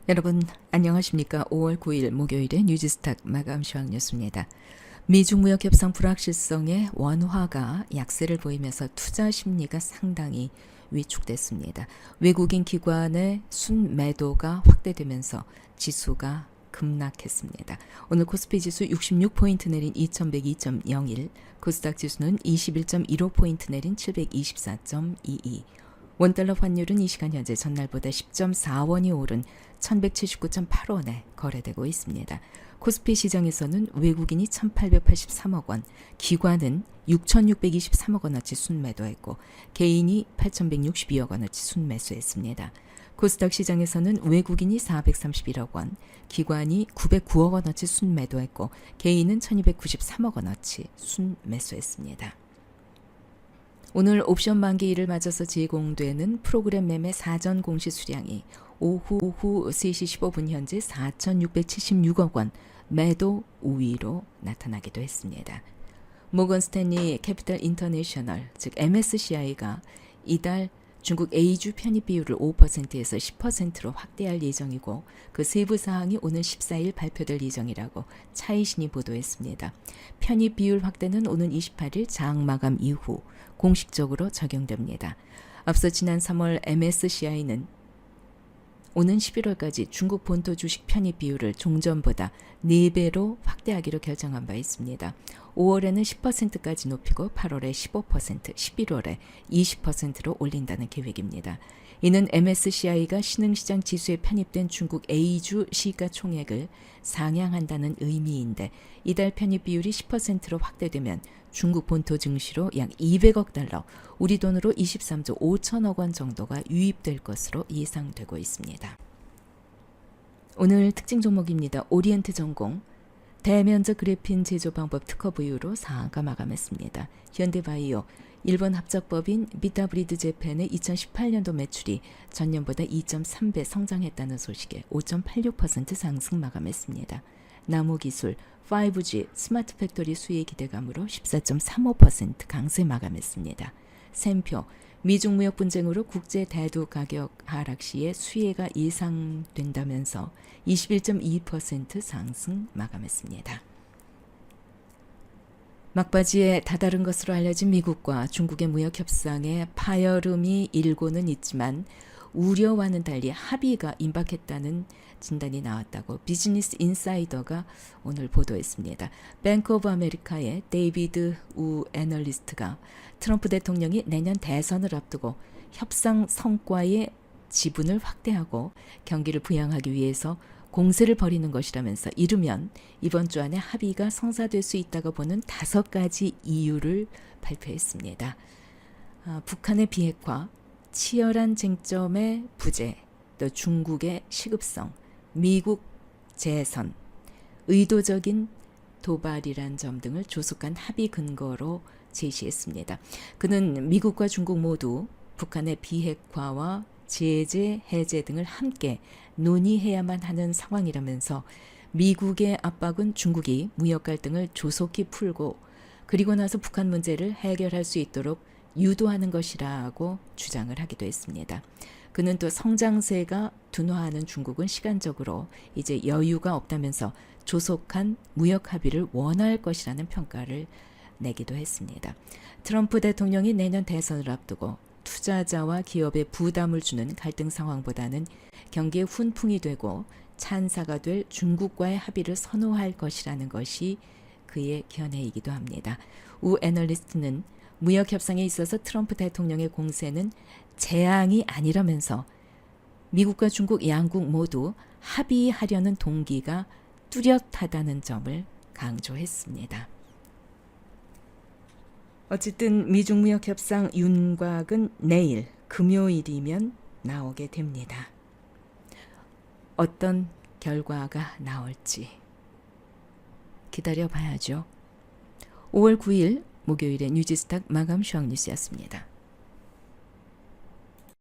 여러분 안녕하십니까? 5월 9일 목요일의 뉴지스탁 마감 시황 뉴스입니다. 미중 무역 협상 불확실성에 원화가 약세를 보이면서 투자 심리가 상당히 위축됐습니다. 외국인 기관의 순매도가 확대되면서 지수가 급락했습니다. 오늘 코스피 지수 66포인트 내린 2102.01, 코스닥 지수는 21.15포인트 내린 724.22, 원달러 환율은 이 시간 현재 전날보다 10.4원이 오른 1179.8원에 거래되고 있습니다. 코스피 시장에서는 외국인이 1883억 원, 기관은 6623억 원어치 순매도했고 개인이 8162억 원어치 순매수했습니다. 코스닥 시장에서는 외국인이 431억 원, 기관이 909억 원어치 순매도했고 개인은 1293억 원어치 순매수했습니다. 오늘 옵션 만기일을 맞아서 제공되는 프로그램 매매 사전 공시 수량이 오후 3시 15분 현재 4,676억 원 매도 우위로 나타나기도 했습니다. 모건 스탠리 캐피털 인터내셔널 즉 MSCI가 이달 중국 A주 편입 비율을 5%에서 10%로 확대할 예정이고 그 세부 사항이 오는 14일 발표될 예정이라고 차이신이 보도했습니다. 편입 비율 확대는 오는 28일 장 마감 이후 공식적으로 적용됩니다. 앞서 지난 3월 MSCI는 오는 11월까지 중국 본토 주식 편입 비율을 종전보다 4배로 확대하기로 결정한 바 있습니다. 5월에는 10%까지 높이고 8월에 15%, 11월에 20%로 올린다는 계획입니다. 이는 MSCI가 신흥시장 지수에 편입된 중국 A주 시가총액을 상향한다는 의미인데 이달 편입 비율이 10%로 확대되면 중국 본토 증시로 약 200억 달러, 우리 돈으로 23조 5천억 원 정도가 유입될 것으로 예상되고 있습니다. 오늘 특징 종목입니다. 오리엔트 전공, 대면적 그래핀 제조 방법 특허 보유로 사가 마감했습니다. 현대바이오, 일본 합작법인 비타브리드 재팬의 2018년도 매출이 전년보다 2.3배 성장했다는 소식에 5.86% 상승 마감했습니다. 나무기술, 5G 스마트 팩토리 수혜 기대감으로 14.35% 강세 마감했습니다. 샘표, 미중 무역 분쟁으로 국제 대두 가격 하락 시에 수혜가 예상된다면서 21.2% 상승 마감했습니다. 막바지에 다다른 것으로 알려진 미국과 중국의 무역 협상에 파열음이 일고는 있지만 우려와는 달리 합의가 임박했다는 진단이 나왔다고 비즈니스 인사이더가 오늘 보도했습니다. 뱅크 오브 아메리카의 데이비드 우 애널리스트가 트럼프 대통령이 내년 대선을 앞두고 협상 성과의 지분을 확대하고 경기를 부양하기 위해서 공세를 벌이는 것이라면서 이르면 이번 주 안에 합의가 성사될 수 있다고 보는 5가지 이유를 발표했습니다. 북한의 비핵화, 치열한 쟁점의 부재, 또 중국의 시급성, 미국 재선, 의도적인 도발이란 점 등을 조속한 합의 근거로 제시했습니다. 그는 미국과 중국 모두 북한의 비핵화와 제재 해제 등을 함께 논의해야만 하는 상황이라면서 미국의 압박은 중국이 무역 갈등을 조속히 풀고 그리고 나서 북한 문제를 해결할 수 있도록 유도하는 것이라고 주장을 하기도 했습니다. 그는 또 성장세가 둔화하는 중국은 시간적으로 이제 여유가 없다면서 조속한 무역 합의를 원할 것이라는 평가를 내기도 했습니다. 트럼프 대통령이 내년 대선을 앞두고 투자자와 기업에 부담을 주는 갈등 상황보다는 경기에 훈풍이 되고 찬사가 될 중국과의 합의를 선호할 것이라는 것이 그의 견해이기도 합니다. 우 애널리스트는 무역 협상에 있어서 트럼프 대통령의 공세는 재앙이 아니라면서 미국과 중국 양국 모두 합의하려는 동기가 뚜렷하다는 점을 강조했습니다. 어쨌든 미중 무역 협상 윤곽은 내일 금요일이면 나오게 됩니다. 어떤 결과가 나올지 기다려 봐야죠. 5월 9일 목요일의 뉴지스탁 마감 시황 뉴스였습니다.